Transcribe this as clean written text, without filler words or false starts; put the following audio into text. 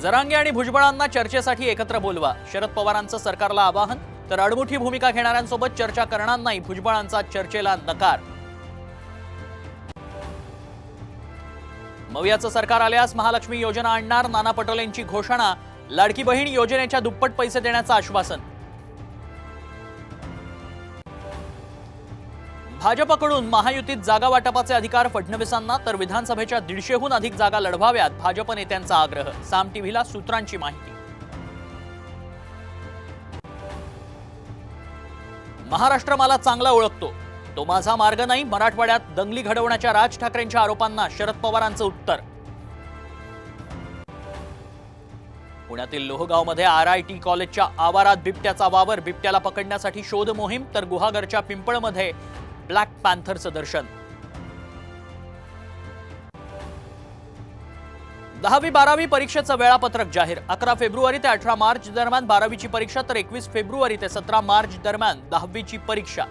जरांगे आणि भुजबळांना चर्चेसाठी एकत्र बोलवा, शरद पवारांचं सरकारला आवाहन. तर अडमुठी भूमिका घेणाऱ्यांसोबत चर्चा करणार नाही, भुजबळांचा चर्चेला नकार. मवियाचं सरकार आल्यास महालक्ष्मी योजना आणणार, नाना पटोलेंची घोषणा. लाडकी बहीण योजनेच्या दुप्पट पैसे देण्याचं आश्वासन. भाजपकडून महायुतीत जागा वाटपाचे अधिकार फडणवीसांना, तर विधानसभेच्या 150हून अधिक जागा लढवाव्यात भाजप नेत्यांचा आग्रह. साम टीव्हीला सूत्रांची माहिती. महाराष्ट्र मला चांगला ओळखतो, तो माझा मार्ग नाही. मराठवाड्यात दंगली घडवण्याच्या राज ठाकरेंच्या आरोपांना शरद पवारांचं उत्तर. पुण्यातील लोहगावमध्ये RIT कॉलेजच्या आवारात बिबट्याचा वावर, बिबट्याला पकडण्यासाठी शोध मोहीम. तर गुहागरच्या पिंपळमध्ये ब्लॅक पॅन्थरचं दर्शन. 10वी-12वी परीक्षेचं वेळापत्रक जाहीर. 11 फेब्रुवारी ते 18 मार्च दरम्यान 12वीची परीक्षा, तर 21 फेब्रुवारी ते 17 मार्च दरम्यान 10वीची परीक्षा.